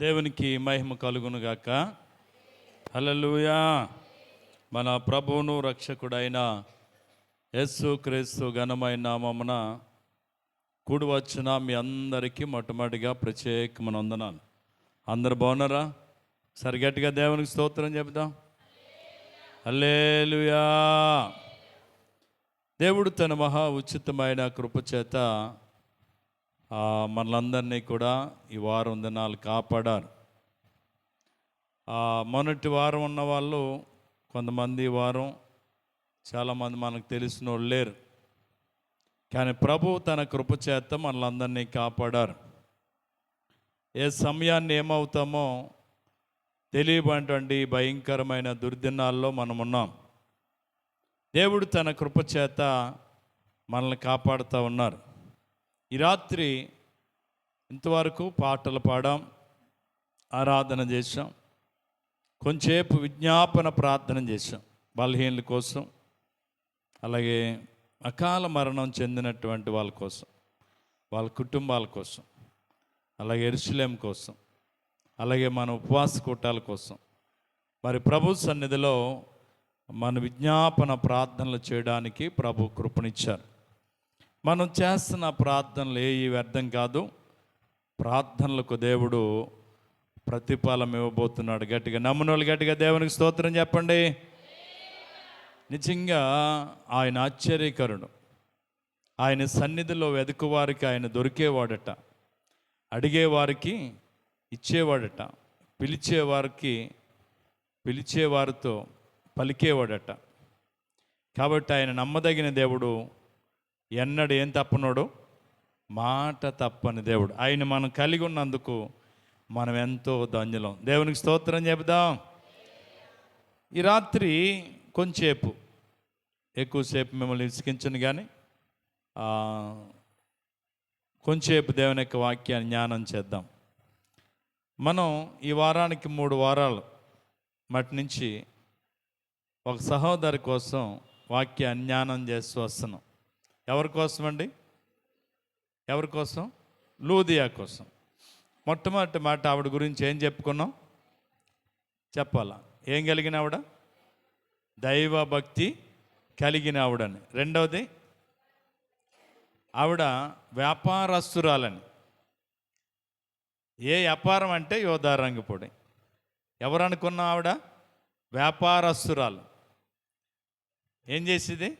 దేవునికి మహిమ కలుగునుగాక. హల్లెలూయా. మన ప్రభువును రక్షకుడైన యేసుక్రీస్తు ఘనమైన నామమున కూడి వచ్చిన మీ అందరికీ మొట్టమొదటిగా ప్రత్యేకమైన వందనాలు. అందరు బాగున్నారా? సరిగట్టిగా దేవునికి స్తోత్రం చెబుదాం. హల్లెలూయా. దేవుడు తన మహా ఉచితమైన కృపచేత మనలందరినీ కూడా ఈ వారం దినాలు కాపాడారు. మొన్నటి వారం ఉన్న వాళ్ళు కొంతమంది ఈ వారం చాలామంది మనకు తెలిసిన వాళ్ళు లేరు, కానీ ప్రభు తన కృపచేత మనలందరినీ కాపాడారు. ఏ సమయాన్ని ఏమవుతామో తెలియబడినటువంటి భయంకరమైన దుర్దినాల్లో మనం ఉన్నాం. దేవుడు తన కృపచేత మనల్ని కాపాడుతూ ఉన్నారు. ఈ రాత్రి ఇంతవరకు పాటలు పాడాం, ఆరాధన చేసాం, కొంచెంసేపు విజ్ఞాపన ప్రార్థన చేసాం బలహీనుల కోసం, అలాగే అకాల మరణం చెందినటువంటి వాళ్ళ కోసం, వాళ్ళ కుటుంబాల కోసం, అలాగే యెరూషలేము కోసం, అలాగే మన ఉపవాస కూటాల కోసం. మరి ప్రభు సన్నిధిలో మన విజ్ఞాపన ప్రార్థనలు చేయడానికి ప్రభు కృపనిచ్చారు. మనం చేస్తున్న ప్రార్థనలు ఏ వ్యర్థం కాదు. ప్రార్థనలకు దేవుడు ప్రతిఫలం ఇవ్వబోతున్నాడు. గట్టిగా నమ్మిన వాళ్ళు గట్టిగా దేవునికి స్తోత్రం చెప్పండి. నిజంగా ఆయన ఆశ్చర్యకరుడు. ఆయన సన్నిధిలో వెతుకువారికి ఆయన దొరికేవాడట, అడిగేవారికి ఇచ్చేవాడట, పిలిచేవారితో పలికేవాడట. కాబట్టి ఆయన నమ్మదగిన దేవుడు, ఎన్నడు ఏం తప్పనోడు, మాట తప్పని దేవుడు. ఆయన మనం కలిగి ఉన్నందుకు మనం ఎంతో ధన్యులం. దేవునికి స్తోత్రం చెబుదాం. ఈ రాత్రి కొంచెంసేపు, ఎక్కువసేపు మిమ్మల్ని విసిగించను, కానీ కొంచెంసేపు దేవుని యొక్క వాక్యాన్ని జ్ఞానం చేద్దాం. మనం ఈ వారానికి 3 వారాలు మటి నుంచి ఒక సహోదరి కోసం వాక్యాన్ని జ్ఞానం చేస్తూ వస్తున్నాం. ఎవరి కోసం అండి? ఎవరి కోసం? లూదియా కోసం. మొట్టమొదటి మాట ఆవిడ గురించి ఏం చెప్పుకున్నాం? చెప్పాలా? ఏం కలిగిన ఆవిడ? దైవ భక్తి కలిగిన ఆవిడని. రెండవది, ఆవిడ వ్యాపారస్తురాలని. ఏ వ్యాపారం అంటే యోధారంగపొడి. ఎవరు అనుకున్నా? ఆవిడ వ్యాపారస్తురాలు. ఏం చేసేది?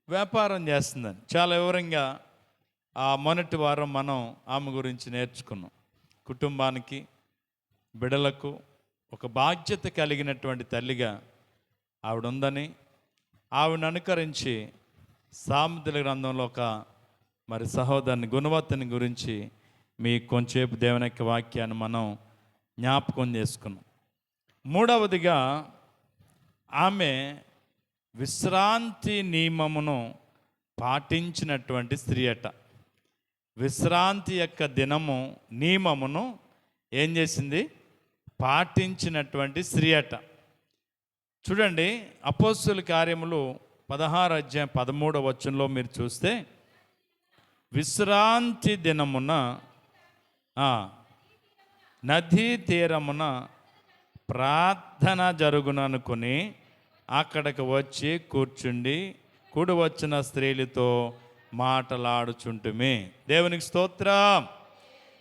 వ్యాపారం చేస్తుందని. చాలా వివరంగా మొన్నటి వారం మనం ఆమె గురించి నేర్చుకున్నాం. కుటుంబానికి, బిడ్డలకు ఒక బాధ్యత కలిగినటువంటి తల్లిగా ఆవిడ ఉందని, ఆవిడను అనుకరించి సామెతల గ్రంథంలో ఒక సహోదరుని గుణవత్తని గురించి మీకు కొంచెంసేపు దేవుని యొక్క వాక్యాన్ని మనం జ్ఞాపకం చేసుకున్నాం. మూడవదిగా, ఆమె విశ్రాంతి నియమమును పాటించినటువంటి స్త్రీ అట. విశ్రాంతి యొక్క దినము నియమమును ఏం చేసింది? పాటించినటువంటి స్త్రీ అట. చూడండి, అపోస్తుల కార్యములు 16 అధ్యాయం 13వ వచనంలో మీరు చూస్తే, విశ్రాంతి దినమున నదీ తీరమున ప్రార్థన జరుగుననుకుని అక్కడికి వచ్చి కూర్చుండి కూడి వచ్చిన స్త్రీలతో మాటలాడుచుంటుమే. దేవునికి స్తోత్రం.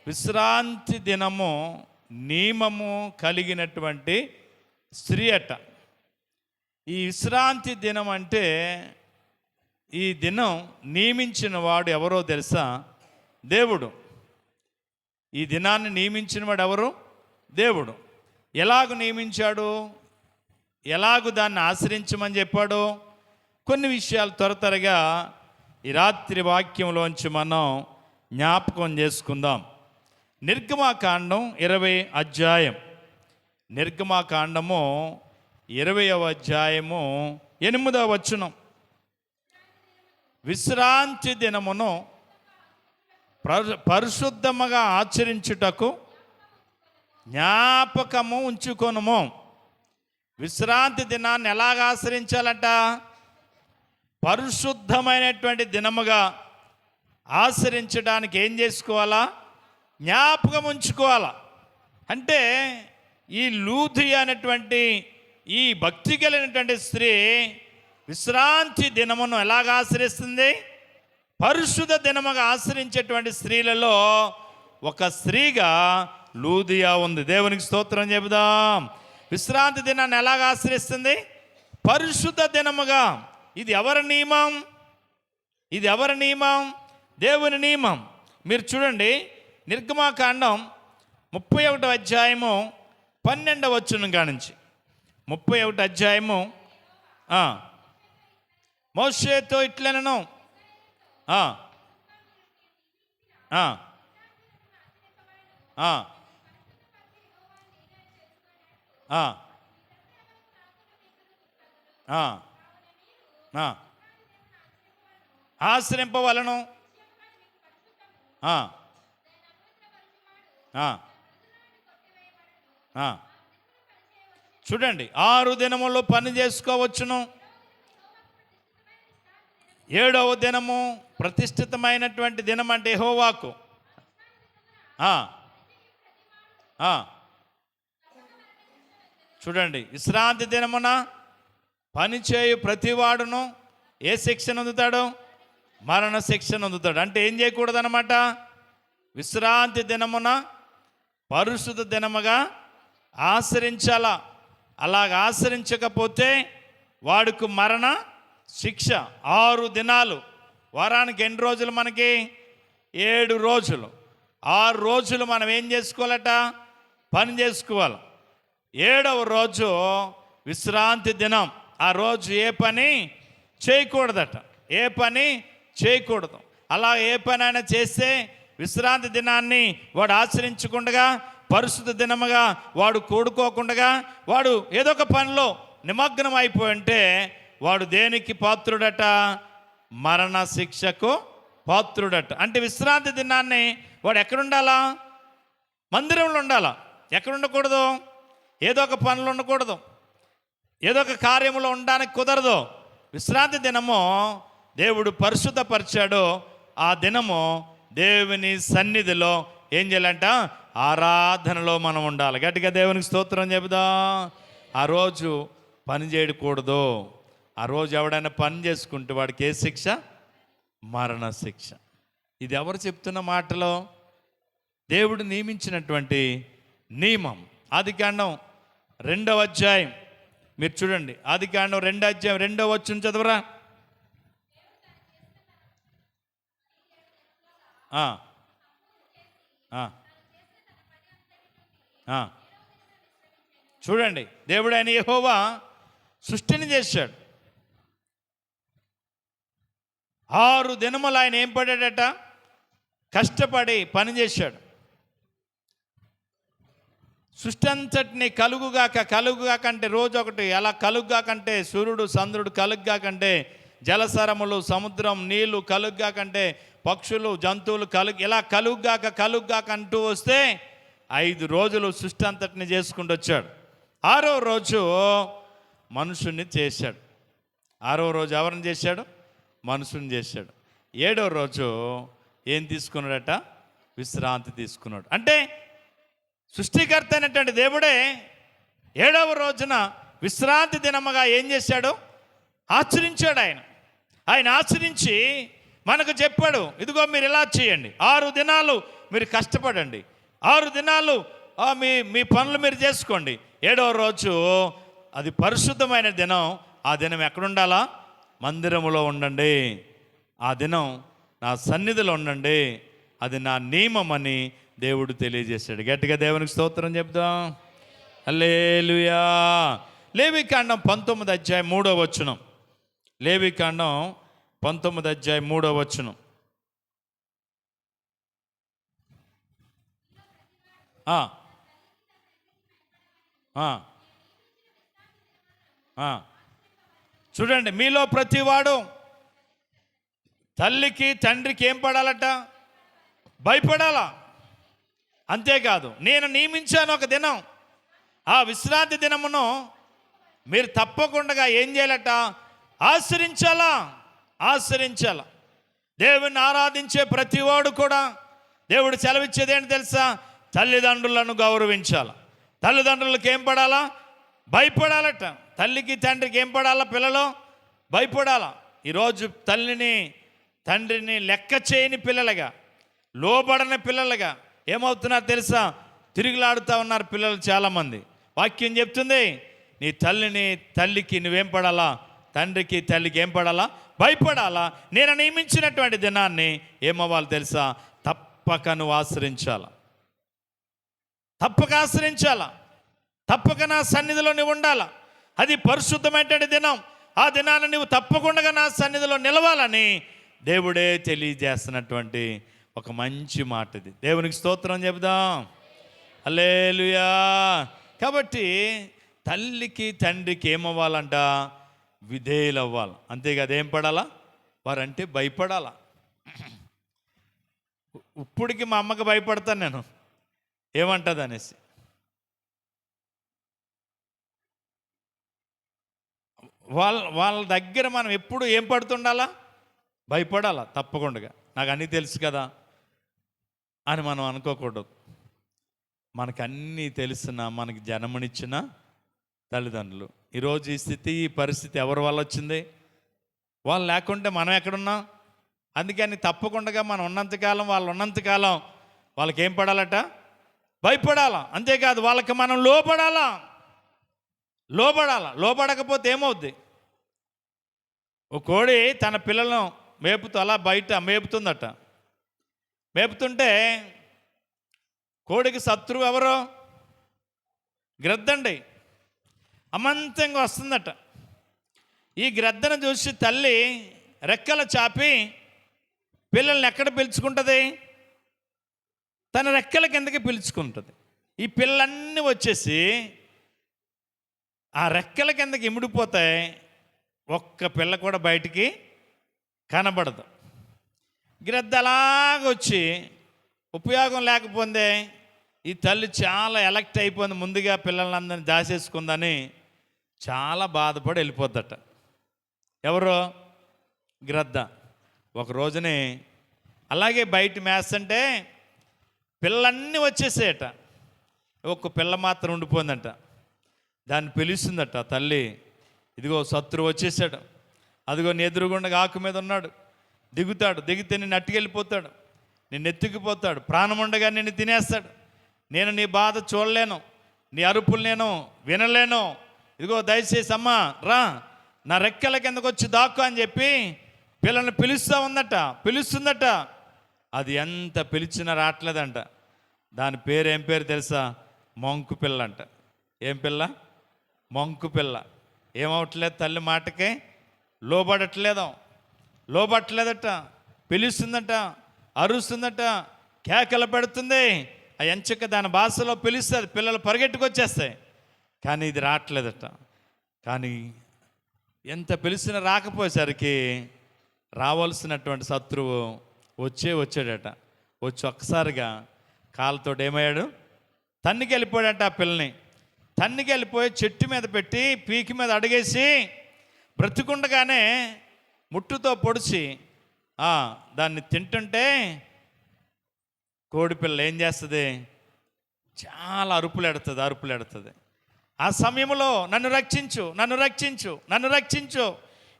విశ్రాంతి దినము నియమము కలిగినటువంటి స్త్రీ అట. ఈ విశ్రాంతి దినం అంటే, ఈ దినం నియమించిన వాడు ఎవరో తెలుసా? దేవుడు. ఈ దినాన్ని నియమించిన వాడు ఎవరు? దేవుడు. ఎలాగ నియమించాడు? ఎలాగూ దాన్ని ఆశ్రయించమని చెప్పాడు? కొన్ని విషయాలు త్వరగా ఈ రాత్రి వాక్యంలోంచి మనం జ్ఞాపకం చేసుకుందాం. నిర్గమాకాండం 20వ అధ్యాయం. నిర్గమాకాండము 20వ అధ్యాయము 8వ వచనం. విశ్రాంతి దినమును పరిశుద్ధముగా ఆచరించుటకు జ్ఞాపకము ఉంచుకొనుము. విశ్రాంతి దినాన్ని ఎలాగ ఆచరించాలట? పరిశుద్ధమైనటువంటి దినముగా ఆచరించడానికి ఏం చేసుకోవాలా? జ్ఞాపకం ఉంచుకోవాలా. అంటే ఈ లూదియా అనేటువంటి ఈ భక్తి కలిగినటువంటి స్త్రీ విశ్రాంతి దినమును ఎలాగ ఆశ్రయిస్తుంది? పరిశుద్ధ దినముగా ఆశ్రయించేటువంటి స్త్రీలలో ఒక స్త్రీగా లూదియా ఉంది. దేవునికి స్తోత్రం చెబుదాం. విశ్రాంతి దినాన్ని ఎలాగ ఆశ్రయిస్తుంది? పరిశుద్ధ దినముగా. ఇది ఎవరి నియమం? ఇది ఎవరి నియమం? దేవుని నియమం. మీరు చూడండి, నిర్గమాకాండం 31వ అధ్యాయము 12వ వచనం కానించి. 31వ అధ్యాయము మోషేతో ఇట్లనను ఆశ్రయింపవలను. చూడండి, 6 దినములు పని చేసుకోవచ్చును, 7వ దినము ప్రతిష్ఠితమైనటువంటి దినం అంటే యెహోవాకు. చూడండి, విశ్రాంతి దినమున పని చేయు ప్రతివాడును ఏ శిక్షను అందుతాడు? మరణ శిక్షను అందుతాడు. అంటే ఏం చేయకూడదు అన్నమాట? విశ్రాంతి దినమున పరిశుద్ధ దినముగా ఆచరించాలా. అలాగ ఆచరించకపోతే వాడికి మరణ శిక్ష. 6 దినాలు, వారానికి ఎన్ని రోజులు మనకి? 7 రోజులు. 6 రోజులు మనం ఏం చేసుకోవాలట? పని చేసుకోవాలి. 7వ రోజు విశ్రాంతి దినం. ఆ రోజు ఏ పని చేయకూడదట, ఏ పని చేయకూడదు. అలా ఏ పని అయినా చేస్తే విశ్రాంతి దినాన్ని వాడు ఆచరించకుండా, పరిశుద్ధ దినముగా వాడు కూడుకోకుండా, వాడు ఏదో ఒక పనిలో నిమగ్నం అయిపోయి ఉంటే వాడు దేనికి పాత్రుడట? మరణ శిక్షకు పాత్రుడట. అంటే విశ్రాంతి దినాన్ని వాడు ఎక్కడుండాలా? మందిరంలో ఉండాలా. ఎక్కడ ఉండకూడదు? ఏదో ఒక పనులు ఉండకూడదు, ఏదో ఒక కార్యములో ఉండడానికి కుదరదు. విశ్రాంతి దినము దేవుడు పరిశుద్ధపరిచాడు. ఆ దినము దేవుని సన్నిధిలో ఏం చేయాలంట? ఆరాధనలో మనం ఉండాలి. గట్టిగా దేవునికి స్తోత్రం చెబుదాం. ఆ రోజు పని చేయకూడదు. ఆ రోజు ఎవడైనా పని చేసుకుంటే వాడికి ఏ శిక్ష? మరణ శిక్ష. ఇది ఎవరు చెప్తున్న మాటలో? దేవుడు నియమించినటువంటి నియమం. ఆదికాండం 2వ అధ్యాయం మీరు చూడండి. ఆదికాండం 2వ అధ్యాయం 2వ వచనం చదవరా. చూడండి, దేవుడు ఆయన యెహోవా సృష్టిని చేశాడు. 6 దినములు ఆయన ఏం పడాడట? కష్టపడి పని చేశాడు. సృష్టి అంతటిని కలుగుగాక అంటే రోజు ఒకటి, అలా కలుగుగాకంటే సూర్యుడు చంద్రుడు కలుగుగాకంటే జలసరములు సముద్రం నీళ్లు కలుగుగాకంటే పక్షులు జంతువులు ఇలా కలుగుగాక అంటూ వస్తే 5 రోజులు సృష్టి అంతటిని చేసుకుంటూ వచ్చాడు. 6వ రోజు మనుషుణ్ణి చేశాడు. 6వ రోజు ఎవరిని చేశాడు? మనుషుని చేశాడు. 7వ రోజు ఏం తీసుకున్నాడట? విశ్రాంతి తీసుకున్నాడు. అంటే సృష్టికర్త అయినటువంటి దేవుడే 7వ రోజున విశ్రాంతి దినముగా ఏం చేశాడు? ఆచరించాడు. ఆయన ఆచరించి మనకు చెప్పాడు, ఇదిగో మీరు ఇలా చేయండి, 6 దినాలు మీరు కష్టపడండి, 6 దినాలు మీ పనులు మీరు చేసుకోండి, 7వ రోజు అది పరిశుద్ధమైన దినం. ఆ దినం ఎక్కడుండాలా? మందిరములో ఉండండి. ఆ దినం నా సన్నిధిలో ఉండండి. అది నా నియమం అని దేవుడు తెలియజేశాడు. గట్టిగా దేవునికి స్తోత్రం చెప్దాం. హల్లెలూయా. లేవికాండం 19వ అధ్యాయం 3వ వచనం. లేవికాండం 19వ అధ్యాయం 3వ వచనం. చూడండి, మీలో ప్రతివాడు తల్లికి తండ్రికి ఏం పడాలట? భయపడాలా. అంతేకాదు, నేను నియమించాను ఒక దినం, ఆ విశ్రాంతి దినమును మీరు తప్పకుండా ఏం చేయాలట? ఆచరించాలా. దేవుని ఆరాధించే ప్రతివాడు కూడా దేవుడు సెలవిచ్చేది ఏంటి తెలుసా? తల్లిదండ్రులను గౌరవించాలి. తల్లిదండ్రులకు ఏం పడాలా? భయపడాలట. తల్లికి తండ్రికి ఏం పడాలా? పిల్లలు భయపడాలా. ఈరోజు తల్లిని తండ్రిని లెక్క చేయని పిల్లలుగా, లోబడని పిల్లలుగా ఏమవుతున్నారు తెలుసా? తిరుగులాడుతూ ఉన్నారు పిల్లలు చాలామంది. వాక్యం చెప్తుంది, నీ తల్లికి నువ్వేం పడాలా? తండ్రికి తల్లికి ఏం పడాలా? భయపడాలా. నేను నియమించినటువంటి దినాన్ని ఏమవ్వాలి తెలుసా? తప్పక నువ్వు ఆశ్రయించాల. తప్పక ఆశ్రయించాల. తప్పక నా సన్నిధిలో నువ్వు ఉండాలా. అది పరిశుద్ధమైనటువంటి దినం. ఆ దినాన్ని నువ్వు తప్పకుండా నా సన్నిధిలో నిలవాలని దేవుడే తెలియజేస్తున్నటువంటి ఒక మంచి మాట ఇది. దేవునికి స్తోత్రం చెబుదాం. హల్లెలూయా. కాబట్టి తల్లికి తండ్రికి ఏమవ్వాలంట? విధేయులు అవ్వాలి. అంతేకాదు ఏం పడాలా? వారంటే భయపడాలా. ఇప్పటికి మా అమ్మకి భయపడతాను నేను, ఏమంటుంది అనేసి. వాళ్ళ దగ్గర మనం ఎప్పుడు ఏం పడుతుండాలా? భయపడాలా తప్పకుండా. నాకు అన్నీ తెలుసు కదా అని మనం అనుకోకూడదు. మనకు అన్నీ తెలిసిన, మనకి జన్మనిచ్చిన తల్లిదండ్రులు. ఈరోజు ఈ స్థితి, ఈ పరిస్థితి ఎవరి వల్ల వచ్చింది? వాళ్ళు లేకుంటే మనం ఎక్కడున్నాం? అందుకని తప్పకుండా మనం ఉన్నంతకాలం, వాళ్ళు ఉన్నంతకాలం వాళ్ళకి ఏం పడాలట? భయపడాలా. అంతేకాదు వాళ్ళకి మనం లోబడాలా. లోబడకపోతే ఏమవుద్ది? ఓ కోడి తన పిల్లలను మేపుతూ అలా బయట మేపుతుందట. మేపుతుంటే కోడికి శత్రువు ఎవరో? గ్రద్దండి. అమాంతంగా వస్తుందట. ఈ గ్రద్దను చూసి తల్లి రెక్కలు చాపి పిల్లల్ని ఎక్కడ పిలుచుకుంటుంది? తన రెక్కల కిందకి పిలుచుకుంటుంది. ఈ పిల్లలన్నీ వచ్చేసి ఆ రెక్కల కిందకి ఇమిడిపోతాయి. ఒక్క పిల్ల కూడా బయటికి కనబడదు. గ్రద్ద అలాగొచ్చి ఉపయోగం లేకపోతే ఈ తల్లి చాలా ఎలక్ట్ అయిపోయింది. ముందుగా పిల్లలందరినీ దాచేసుకుందని చాలా బాధపడి వెళ్ళిపోద్దట. ఎవరో? గ్రద్ద. ఒక రోజుని అలాగే బయట మేస్తుంటే పిల్లలన్నీ వచ్చేసాయట. ఒక్క పిల్ల మాత్రం ఉండిపోయిందంట. దాన్ని పిలుస్తుందట తల్లి, ఇదిగో శత్రువు వచ్చేసాడు, అదిగో నీ ఎదురుగుండా ఆకు మీద ఉన్నాడు, దిగితే నిన్ను అట్టుకెళ్ళిపోతాడు, నిన్ను ఎత్తుకుపోతాడు, ప్రాణం ఉండగా నిన్ను తినేస్తాడు. నేను నీ బాధ చూడలేను, నీ అరుపులు నేను వినలేను. ఇదిగో దయచేసి అమ్మా రా, నా రెక్కల కిందకు వచ్చి దాక్కు అని చెప్పి పిల్లల్ని పిలుస్తుందట. అది ఎంత పిలిచినా రావట్లేదంట. దాని పేరు ఏం పేరు తెలుసా? మంకు పిల్ల అంట. ఏం పిల్ల? మంకు పిల్ల. ఏమవట్లేదు, తల్లి మాటకే లోబడట్లేదట. పిలుస్తుందట, అరుస్తుందట, కేకలు పెడుతుంది. ఆ ఎంచక దాని భాషలో పిలుస్తుంది, పిల్లలు పరిగెట్టుకొచ్చేస్తాయి. కానీ ఇది రావట్లేదట. కానీ ఎంత పిలిచినా రాకపోయేసరికి రావాల్సినటువంటి శత్రువు వచ్చాడట. వచ్చి ఒక్కసారిగా కాళ్ళతో ఏమయ్యాడు? తన్నికి వెళ్ళిపోయాడట. ఆ పిల్లని తన్నికి వెళ్ళిపోయి చెట్టు మీద పెట్టి పీకి మీద అడిగేసి బ్రతుకుండగానే ముట్టుతో పొడిచి దాన్ని తింటుంటే కోడిపిల్ల ఏం చేస్తుంది? చాలా అరుపులు ఎడుతుంది. ఆ సమయంలో నన్ను రక్షించు,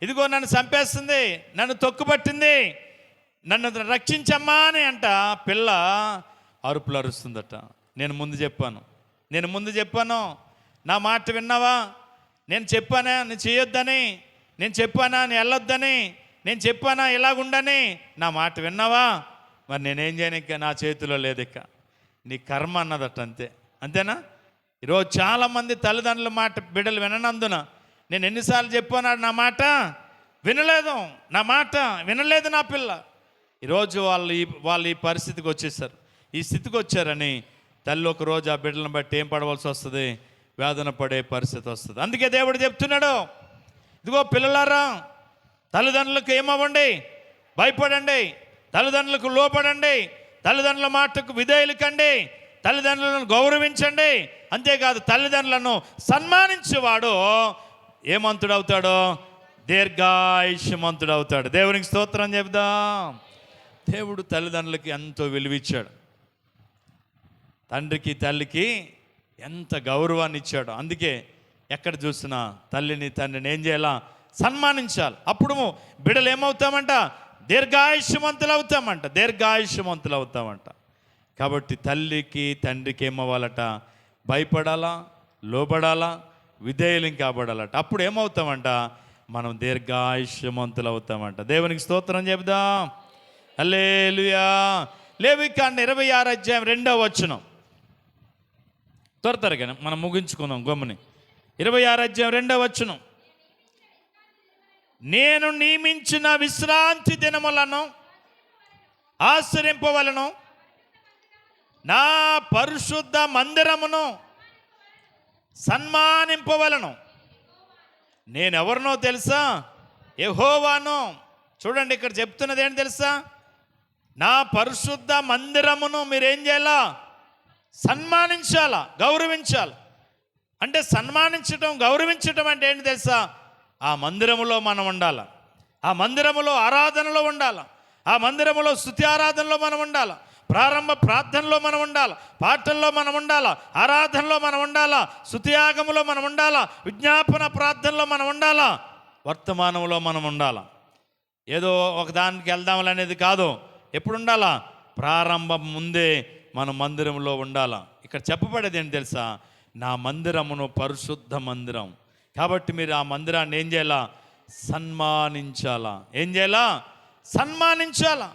ఇదిగో నన్ను చంపేస్తుంది, నన్ను తొక్కుపట్టింది, నన్ను రక్షించమ్మా అని అంట పిల్ల అరుపులు అరుస్తుందట. నేను ముందు చెప్పాను, నా మాట విన్నావా? నేను చెప్పానా నేను చేయొద్దని? నేను చెప్పానా నేను వెళ్ళొద్దని? నేను చెప్పానా ఇలాగుండని? నా మాట విన్నావా? మరి నేనేం చేయను? ఇక నా చేతిలో లేదు, ఇక నీ కర్మ అన్నదట. అంతేనా? ఈరోజు చాలామంది తల్లిదండ్రుల మాట బిడ్డలు విననందున నేను ఎన్నిసార్లు చెప్పాను, నా మాట వినలేదు నా పిల్ల. ఈరోజు వాళ్ళు ఈ పరిస్థితికి వచ్చేసారు, ఈ స్థితికి వచ్చారని తల్లి ఒక రోజు ఆ బిడ్డలను బట్టి ఏం పడవలసి వస్తుంది? వేదన పడే పరిస్థితి వస్తుంది. అందుకే దేవుడు చెప్తున్నాడు, ఇదిగో పిల్లలారా, తల్లిదండ్రులకు ఏమవ్వండి? భయపడండి, తల్లిదండ్రులకు లోపడండి, తల్లిదండ్రుల మాటకు విధేయులు కండి, తల్లిదండ్రులను గౌరవించండి. అంతేకాదు తల్లిదండ్రులను సన్మానించేవాడు ఏమంతుడవుతాడో? దీర్ఘాయుష్యమంతుడవుతాడు. దేవునికి స్తోత్రం చెబుదాం. దేవుడు తల్లిదండ్రులకి ఎంతో విలువిచ్చాడు. తండ్రికి తల్లికి ఎంత గౌరవాన్ని ఇచ్చాడో. అందుకే ఎక్కడ చూసినా తల్లిని తండ్రిని ఏం చేయాలా? సన్మానించాలి. అప్పుడు బిడ్డలు ఏమవుతామంట? దీర్ఘాయుష్యవంతులు అవుతామంట, దీర్ఘాయుష్యవంతులు అవుతామంట. కాబట్టి తల్లికి తండ్రికి ఏమవ్వాలట? భయపడాలా, లోబడాలా, విధేయులం కాబడాలట. అప్పుడు ఏమవుతామంట? మనం దీర్ఘాయుష్యవంతులు అవుతామంట. దేవునికి స్తోత్రం చెబుదాం. హల్లెలూయా. లేవికాండం 26 అధ్యాయం 2వ వచనం. త్వరగా మనం ముగించుకుందాం గమ్ముని. 26 అధ్యాయం 2వ వచనం. నేను నియమించిన విశ్రాంతి దినములను ఆచరింపవలను, నా పరిశుద్ధ మందిరమును సన్మానింపవలను. నేనెవరినో తెలుసా? యెహోవాను. చూడండి, ఇక్కడ చెప్తున్నది ఏంటి తెలుసా? నా పరిశుద్ధ మందిరమును మీరేం చేయాలా? సన్మానించాలా, గౌరవించాలి. అంటే సన్మానించటం, గౌరవించటం అంటే ఏంటి తెలుసా? ఆ మందిరములో మనం ఉండాలి, ఆ మందిరములో ఆరాధనలో ఉండాలి, ఆ మందిరములో స్తుతి ఆరాధనలో మనం ఉండాలి, ప్రారంభ ప్రార్థనలో మనం ఉండాలి, పాటల్లో మనం ఉండాలా, ఆరాధనలో మనం ఉండాలా, స్తుతియాగములో మనం ఉండాలా, విజ్ఞాపన ప్రార్థనలో మనం ఉండాలా, వర్తమానంలో మనం ఉండాలా. ఏదో ఒక దానికి వెళ్దామనేది కాదు. ఎప్పుడు ఉండాలా? ప్రారంభం ముందే మనం మందిరంలో ఉండాలా. ఇక్కడ చెప్పబడేది ఏంటి తెలుసా? నా మందిరమును పరిశుద్ధ మందిరం. కాబట్టి మీరు ఆ మందిరాన్ని ఏం చేయాలా? సన్మానించాలా. ఏం చేయాలా? సన్మానించాలా,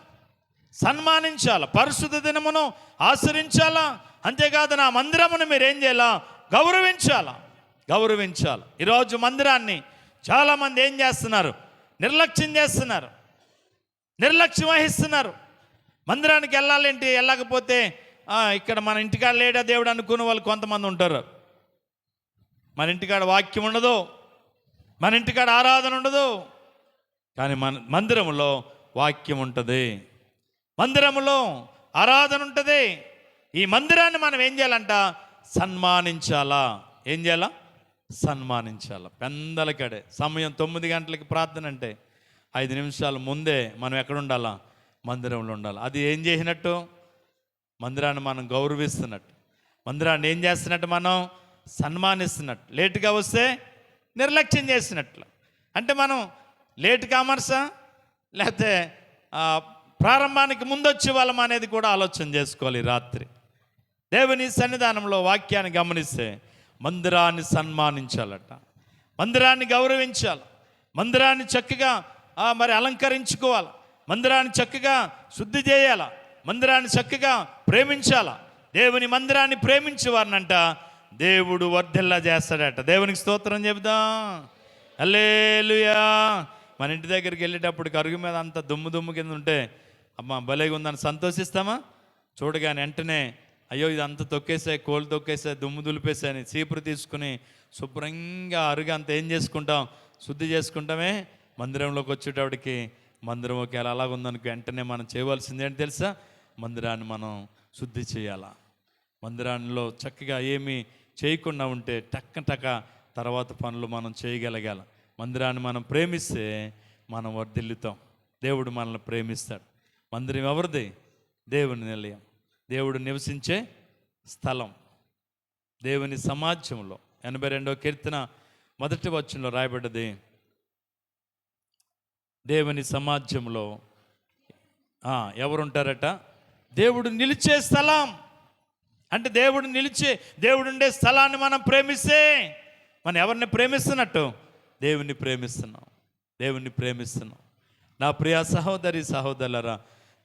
సన్మానించాలా. పరిశుద్ధ దినమును ఆచరించాలా. అంతేకాదు నా మందిరమును మీరు ఏం చేయాలా? గౌరవించాలా, గౌరవించాలి. ఈరోజు మందిరాన్ని చాలామంది ఏం చేస్తున్నారు? నిర్లక్ష్యం చేస్తున్నారు, నిర్లక్ష్యం వహిస్తున్నారు. మందిరానికి వెళ్ళాలేంటి, వెళ్ళకపోతే ఇక్కడ మన ఇంటికాడ లేడా దేవుడు అనుకునే వాళ్ళు కొంతమంది ఉంటారు. మన ఇంటికాడ వాక్యం ఉండదు, మన ఇంటికాడ ఆరాధన ఉండదు. కానీ మన మందిరములో వాక్యం ఉంటుంది, మందిరములో ఆరాధన ఉంటుంది. ఈ మందిరాన్ని మనం ఏం చేయాలంట? సన్మానించాలా. ఏం చేయాలా? సన్మానించాలా. పెందలకడే సమయం 9 గంటలకి ప్రార్థన అంటే 5 నిమిషాల ముందే మనం ఎక్కడ ఉండాలా? మందిరంలో ఉండాలి. అది ఏం చేసినట్టు? మందిరాన్ని మనం గౌరవిస్తున్నట్టు, మందిరాన్ని ఏం చేస్తున్నట్టు? మనం సన్మానిస్తున్నట్టు. లేటుగా వస్తే నిర్లక్ష్యం చేసినట్లు. అంటే మనం లేట్ కామర్సా, లేకపోతే ప్రారంభానికి ముందొచ్చి వాళ్ళం అనేది కూడా ఆలోచన చేసుకోవాలి. రాత్రి దేవుని సన్నిధానంలో వాక్యాన్ని గమనిస్తే మందిరాన్ని సన్మానించాలట, మందిరాన్ని గౌరవించాలి, మందిరాన్ని చక్కగా మరి అలంకరించుకోవాలి, మందిరాన్ని చక్కగా శుద్ధి చేయాల, మందిరాన్ని చక్కగా ప్రేమించాల. దేవుని మందిరాన్ని ప్రేమించే వారినంట దేవుడు వర్ధిల్లా చేస్తాడట. దేవునికి స్తోత్రం చెబుదాం. హల్లెలూయా. మన ఇంటి దగ్గరికి వెళ్ళేటప్పుడు కరుగు మీద అంత దుమ్ము కింద ఉంటే అమ్మ భలేగా ఉందని సంతోషిస్తామా? చూడగానే వెంటనే అయ్యో ఇది అంత తొక్కేసాయి, కోళ్ళు తొక్కేసాయి, దుమ్ము దులిపేసాయని చీపురు తీసుకుని శుభ్రంగా అరుగు అంత ఏం చేసుకుంటాం? శుద్ధి చేసుకుంటామే. మందిరంలోకి వచ్చేటప్పటికి మందిరం ఒకవేళ అలాగుందనుకో వెంటనే మనం చేయవలసింది ఏంటి తెలుసా? మందిరాన్ని మనం శుద్ధి చేయాలా. మందిరాల్లో చక్కగా ఏమీ చేయకుండా ఉంటే టక్క తర్వాత పనులు మనం చేయగలగాలి. మందిరాన్ని మనం ప్రేమిస్తే మనం వర్ధిల్లుతాం. దేవుడు మనల్ని ప్రేమిస్తాడు. మందిరం ఎవరిది? దేవుని నిలయం, దేవుడు నివసించే స్థలం, దేవుని సమాజంలో. 82వ కీర్తన 1వ వచనంలో రాయబడ్డది, దేవుని సమాజంలో ఎవరుంటారట? దేవుడు నిలిచే స్థలం. అంటే దేవుడు ఉండే స్థలాన్ని మనం ప్రేమిస్తే మనం ఎవరిని ప్రేమిస్తున్నట్టు? దేవుని ప్రేమిస్తున్నాం, దేవుని ప్రేమిస్తున్నాం. నా ప్రియ సహోదరి సహోదరులారా,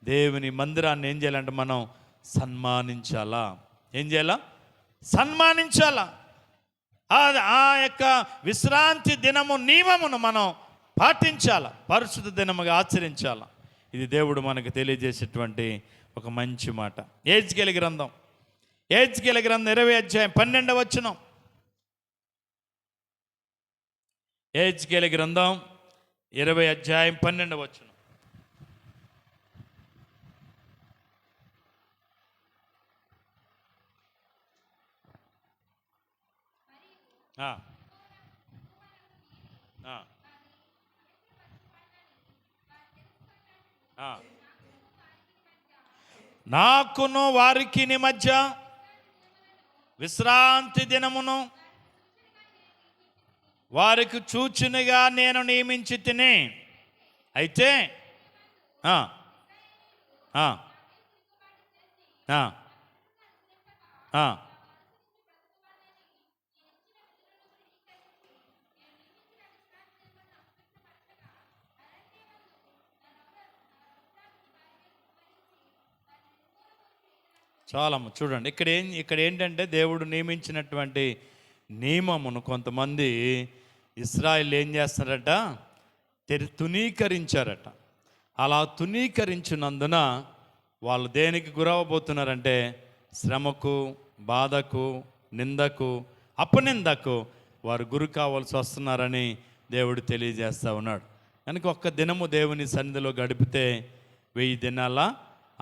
దేవుని మందిరాన్ని ఏం చేయాలంటే మనం సన్మానించాలా. ఏం చేయాలా? సన్మానించాలా. ఆ యొక్క విశ్రాంతి దినము నియమమును మనం పాటించాల, పరిశుద్ధ దినముగా ఆచరించాల. ఇది దేవుడు మనకు తెలియజేసేటువంటి ఒక మంచి మాట. యెహెజ్కేలు గ్రంథం 20 అధ్యాయం 12వ వచనం. యెహెజ్కేలు గ్రంథం 20 అధ్యాయం 12వ వచనం. నాకును వారికి మధ్య విశ్రాంతి దినమును వారికి చూచునిగా నేను నియమించి తిని. అయితే ఆ, ఆ, ఆ, ఆ. చాలమ్మ చూడండి, ఇక్కడ ఏంటంటే దేవుడు నియమించినటువంటి నియమమును కొంతమంది ఇశ్రాయేలు ఏం చేస్తారట, తునీకరించారట. అలా తునీకరించినందున వాళ్ళు దేనికి గురవబోతున్నారంటే శ్రమకు, బాధకు, నిందకు, అపనిందకు వారు గురి కావాల్సి వస్తున్నారని దేవుడు తెలియజేస్తూ ఉన్నాడు. కనుక ఒక్క దినము దేవుని సన్నిధిలో గడిపితే 1000 దినాల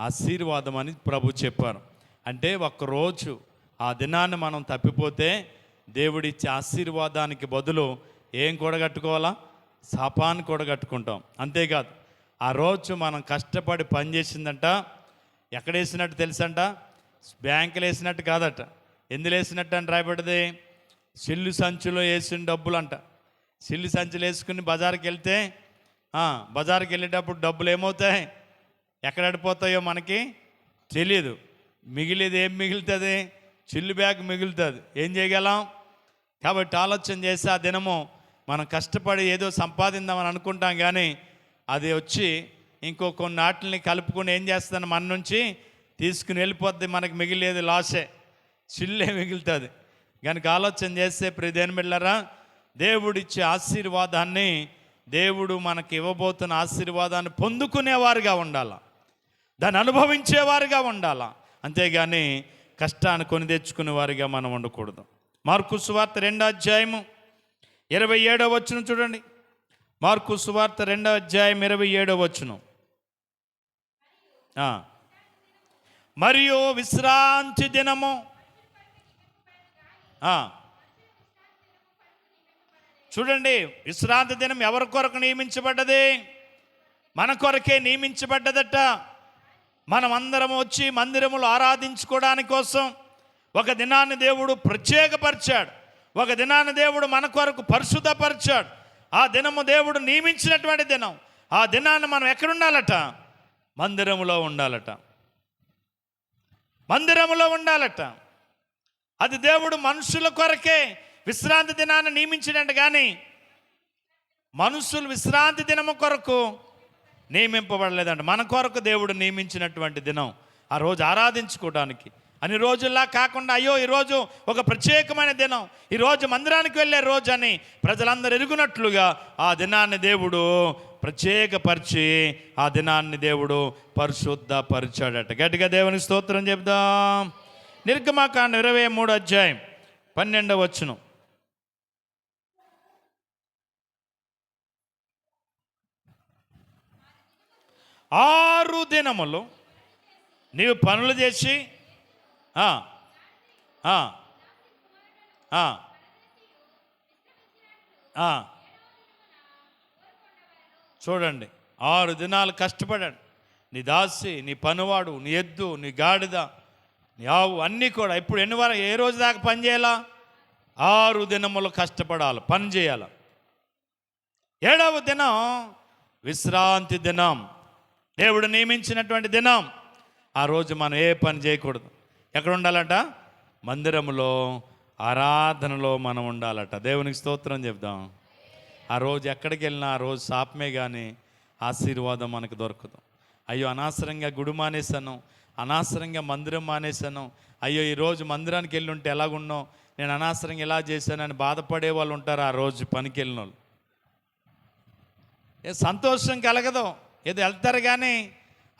ఆశీర్వాదం అని ప్రభు చెప్పారు. అంటే ఒక్కరోజు ఆ దినాన్ని మనం తప్పిపోతే దేవుడిచ్చే ఆశీర్వాదానికి బదులు ఏం కూడగట్టుకోవాలా? శాపాన్ని కూడగట్టుకుంటాం. అంతేకాదు, ఆ రోజు మనం కష్టపడి పనిచేసిందంట ఎక్కడ వేసినట్టు తెలుసంట? బ్యాంకులు వేసినట్టు కాదట. ఎందులో వేసినట్టు అని రాయబడ్డది? సిల్లు సంచులో వేసిన డబ్బులు అంట. సిల్లు సంచులు వేసుకుని బజార్కి వెళ్తే బజార్కి వెళ్ళేటప్పుడు డబ్బులు ఏమవుతాయి, ఎక్కడ అడిపోతాయో మనకి తెలియదు. మిగిలిది ఏం మిగులుతుంది? చిల్లు బ్యాగ్ మిగులుతుంది. ఏం చేయగలం? కాబట్టి ఆలోచన చేసి ఆ దినము మనం కష్టపడి ఏదో సంపాదిందామని అనుకుంటాం, కానీ అది వచ్చి ఇంకో కొన్ని ఆటల్ని కలుపుకొని ఏం చేస్తాను, మన నుంచి తీసుకుని వెళ్ళిపోద్ది. మనకి మిగిలేది లాసే, చిల్లే మిగులుతుంది. కనుక ఆలోచన చేస్తే ప్రియదేని బిడ్డలారా, దేవుడిచ్చే ఆశీర్వాదాన్ని, దేవుడు మనకి ఇవ్వబోతున్న ఆశీర్వాదాన్ని పొందుకునేవారుగా ఉండాలి, దాన్ని అనుభవించేవారుగా ఉండాలి. అంతేగాని కష్టాన్ని కొని తెచ్చుకునే వారిగా మనం ఉండకూడదు. మార్కు సువార్త 2వ అధ్యాయము 27వ వచనం చూడండి. మార్కు సువార్త 2వ అధ్యాయం 27వ వచనం. మరియు విశ్రాంతి దినము. చూడండి, విశ్రాంతి దినం ఎవరి కొరకు నియమించబడ్డది? మన కొరకే నియమించబడ్డదట. మనం అందరం వచ్చి మందిరములు ఆరాధించుకోవడానికి కోసం ఒక దినాన్ని దేవుడు ప్రత్యేకపరిచాడు. ఒక దినాన్ని దేవుడు మన కొరకు పరిశుద్ధపరిచాడు. ఆ దినము దేవుడు నియమించినటువంటి దినం. ఆ దినాన్ని మనం ఎక్కడుండాలట? మందిరములో ఉండాలట. మందిరములో ఉండాలట. అది దేవుడు మనుషుల కొరకే విశ్రాంతి దినాన్ని నియమించినట్టు, కానీ మనుషులు విశ్రాంతి దినము కొరకు నియమింపబడలేదంట. మన కొరకు దేవుడు నియమించినటువంటి దినం, ఆ రోజు ఆరాధించుకోవడానికి. అన్ని రోజుల్లా కాకుండా అయ్యో ఈరోజు ఒక ప్రత్యేకమైన దినం, ఈరోజు మందిరానికి వెళ్ళే రోజు అని ప్రజలందరూ ఎరుగునట్లుగా ఆ దినాన్ని దేవుడు ప్రత్యేకపరిచి ఆ దినాన్ని దేవుడు పరిశుద్ధపరిచాడట. గట్టిగా దేవునికి స్తోత్రం చెప్దాం. నిర్గమకాండం 23వ అధ్యాయం 12వ వచనం. 6 దినములు నీవు పనులు చేసి చూడండి, 6 దినాలు కష్టపడాడు. నీ దాసి, నీ పనివాడు, నీ ఎద్దు, నీ గాడిద, నీ ఆవు అన్నీ కూడా. ఇప్పుడు ఏ రోజు దాకా పని చేయాలా? 6 దినములు కష్టపడాలి, పని చేయాలి. 7వ దినం విశ్రాంతి దినం, దేవుడు నియమించినటువంటి దినం. ఆ రోజు మనం ఏ పని చేయకూడదు. ఎక్కడ ఉండాలట? మందిరములో, ఆరాధనలో మనం ఉండాలట. దేవునికి స్తోత్రం చెప్దాం. ఆ రోజు ఎక్కడికి వెళ్ళినా ఆ రోజు శాపమే కానీ ఆశీర్వాదం మనకు దొరకదు. అయ్యో అనవసరంగా గుడి మానేశాను, అనవసరంగా మందిరం మానేశాను, అయ్యో ఈరోజు మందిరానికి వెళ్ళి ఉంటే ఎలాగున్నావు, నేను అనవసరంగా ఇలా చేశానని బాధపడే వాళ్ళు ఉంటారు. ఆ రోజు పనికి వెళ్ళిన వాళ్ళు సంతోషం కలగదు. ఏదో వెళ్తారు కానీ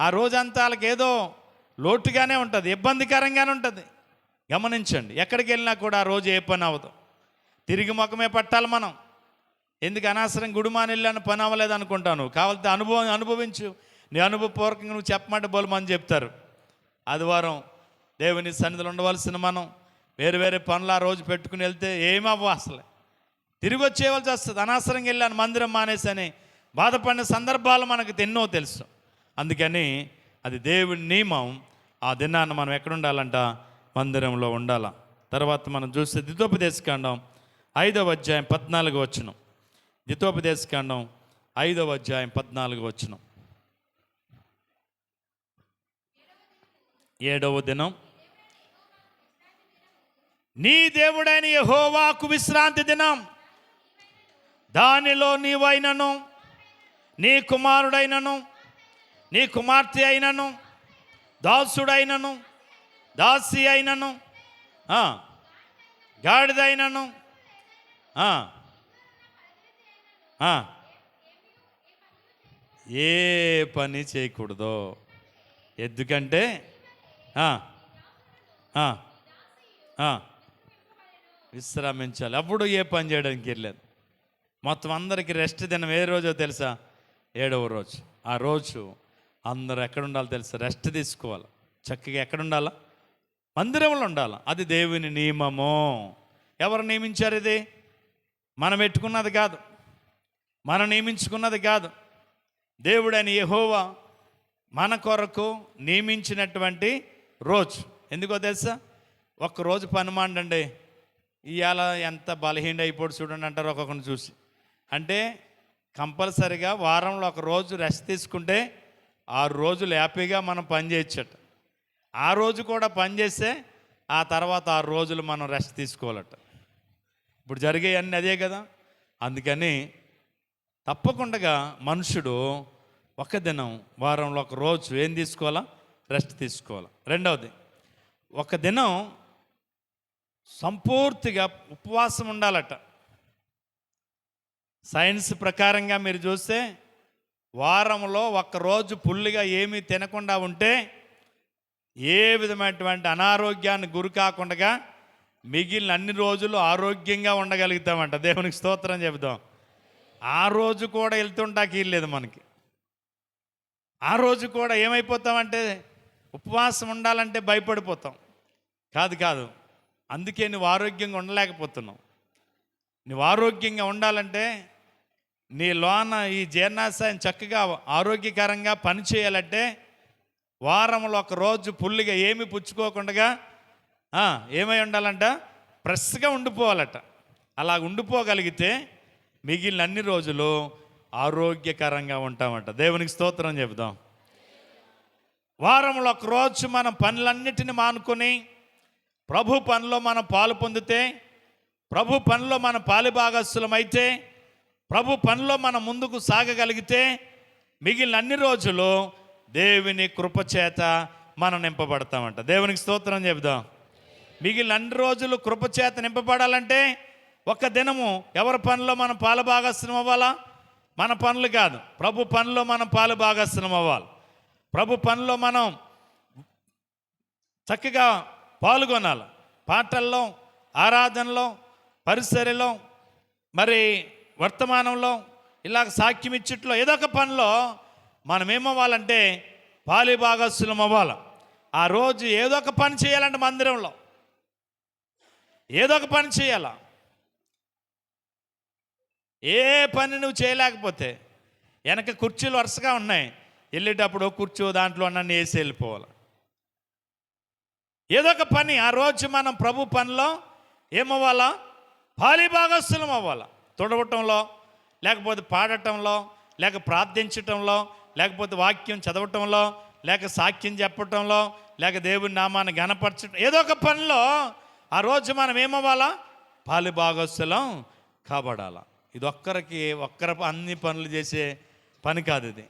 ఆ రోజంతా వాళ్ళకి ఏదో లోటుగానే ఉంటుంది, ఇబ్బందికరంగానే ఉంటుంది. గమనించండి, ఎక్కడికి వెళ్ళినా కూడా ఆ రోజు ఏ పని అవ్వదు. తిరిగి ముఖమే పట్టాలి మనం. ఎందుకు అనవసరం గుడిమాని వెళ్ళాను, పని అవ్వలేదు అనుకుంటాను. కావాలంటే అనుభవించు, నీ అనుభవపూర్వకంగా నువ్వు చెప్పమంటే బోలమని చెప్తారు. ఆదివారం దేవుని సన్నిధిలో ఉండవలసిన మనం వేరు పనులు ఆ రోజు పెట్టుకుని వెళ్తే ఏమవ్వ, అసలు తిరిగి వచ్చేయవలసి వస్తుంది. అనవసరంగా వెళ్ళాను, మందిరం మానేసని బాధపడిన సందర్భాలు మనకు ఎన్నో తెలుసు. అందుకని అది దేవుని నియమం. ఆ దినాన్ని మనం ఎక్కడ ఉండాలంట? మందిరంలో ఉండాల. తర్వాత మనం చూస్తే ద్వితోపదేశకాండం 5వ అధ్యాయం 14వ వచనం. ద్వితోపదేశకాండం 5వ అధ్యాయం 14వ వచనం. 7వ దినం నీ దేవుడైన యెహోవాకు విశ్రాంతి దినం. దానిలో నీవైనను, నీ కుమారుడైనను, నీ కుమార్తె అయినను, దాసుడైనను, దాసి అయినను, గాడిదైనను, ఏ పని చేయకూడదు. ఎందుకంటే విశ్రమించాలి. అప్పుడు ఏ పని చేయడానికి వెళ్ళలేదు. మొత్తం అందరికీ రెస్ట్ దినం ఏ రోజో తెలుసా? 7వ రోజు. ఆ రోజు అందరూ ఎక్కడ ఉండాలో తెలుసా? రెస్ట్ తీసుకోవాలి. చక్కగా ఎక్కడ ఉండాలా? మందిరంలో ఉండాలి. అది దేవుని నియమము. ఎవరు నియమించారు? ఇది మనం పెట్టుకున్నది కాదు, మనం నియమించుకున్నది కాదు. దేవుడైన యెహోవా మన కొరకు నియమించినటువంటి రోజు. ఎందుకో తెలుసా? ఒక్కరోజు పని మాండండి, ఇవాళ ఎంత బలహీన అయిపోడు చూడండి అంటారు ఒక్కొక్కరిని చూసి. అంటే కంపల్సరిగా వారంలో ఒక రోజు రెస్ట్ తీసుకుంటే 6 రోజులు హ్యాపీగా మనం పని చేయొచ్చట. ఆ రోజు కూడా పని చేస్తే ఆ తర్వాత 6 రోజులు మనం రెస్ట్ తీసుకోవాలట. ఇప్పుడు జరిగేవన్నీ అదే కదా. అందుకని తప్పకుండా మనుషుడు ఒక దినం వారంలో ఒక రోజు ఏం తీసుకోవాలా? రెస్ట్ తీసుకోవాలి. రెండవది, ఒక దినం సంపూర్తిగా ఉపవాసం ఉండాలట. సైన్స్ ప్రకారంగా మీరు చూస్తే వారంలో ఒక్కరోజు ఫుల్గా ఏమీ తినకుండా ఉంటే ఏ విధమైనటువంటి అనారోగ్యాన్ని గురి కాకుండా మిగిలిన అన్ని రోజులు ఆరోగ్యంగా ఉండగలుగుతామంట. దేవునికి స్తోత్రం చెబుదాం. ఆ రోజు కూడా వెళ్తుంటాకి వీల్లేదు మనకి. ఆ రోజు కూడా ఏమైపోతామంటే ఉపవాసం ఉండాలంటే భయపడిపోతాం. కాదు, అందుకే నువ్వు ఆరోగ్యంగా ఉండలేకపోతున్నావు. నువ్వు ఆరోగ్యంగా ఉండాలంటే నీ లోన ఈ జీర్ణాశయం చక్కగా ఆరోగ్యకరంగా పనిచేయాలంటే వారంలో ఒక రోజు ఫుల్గా ఏమి పుచ్చుకోకుండా ఏమై ఉండాలంట? ఫ్రెష్గా ఉండిపోవాలట. అలా ఉండిపోగలిగితే మిగిలిన అన్ని రోజులు ఆరోగ్యకరంగా ఉంటామంట. దేవునికి స్తోత్రం చెబుదాం. వారంలో ఒక రోజు మనం పనులన్నిటిని మానుకొని ప్రభు పనిలో మనం పాలు పొందితే, ప్రభు పనిలో మన పాలిభాగస్థులమైతే, ప్రభు పనిలో మనం ముందుకు సాగగలిగితే మిగిలిన అన్ని రోజులు దేవుని కృపచేత మనం నింపబడతామంట. దేవునికి స్తోత్రం చెబుదాం. మిగిలిన అన్ని రోజులు కృపచేత నింపబడాలంటే ఒక దినము ఎవరి పనిలో మనం పాలుభాగస్థులం అవ్వాలా? మన పనులు కాదు, ప్రభు పనిలో మనం పాలుభాగస్థులం అవ్వాలి. ప్రభు పనిలో మనం చక్కగా పాల్గొనాలి. పాటల్లో, ఆరాధనలో, పరిసరలో, మరి వర్తమానంలో, ఇలాగ సాక్ష్యం ఇచ్చిట్లో ఏదో ఒక పనిలో మనం ఏమవ్వాలంటే పాలిభాగస్థులం అవ్వాలి. ఆ రోజు ఏదో ఒక పని చేయాలంటే మందిరంలో ఏదో ఒక పని చేయాలా. ఏ పని నువ్వు చేయలేకపోతే వెనక కుర్చీలు వరుసగా ఉన్నాయి, వెళ్ళేటప్పుడు కుర్చీ దాంట్లో నన్ను వేసి వెళ్ళిపోవాలి. ఏదో ఒక పని ఆ రోజు మనం ప్రభు పనిలో ఏమవ్వాలా? పాలిభాగస్థులం అవ్వాలా. తుడవటంలో, లేకపోతే పాడటంలో, లేక ప్రార్థించటంలో, లేకపోతే వాక్యం చదవటంలో, లేక సాక్ష్యం చెప్పటంలో, లేక దేవుని నామాన్ని ఘనపరచడం, ఏదో ఒక పనిలో ఆ రోజు మనం ఏమవ్వాలా? పాలిభాగస్థులం కాబడాలా. ఇది ఒక్కరు అన్ని పనులు చేసే పని కాదు. ఇది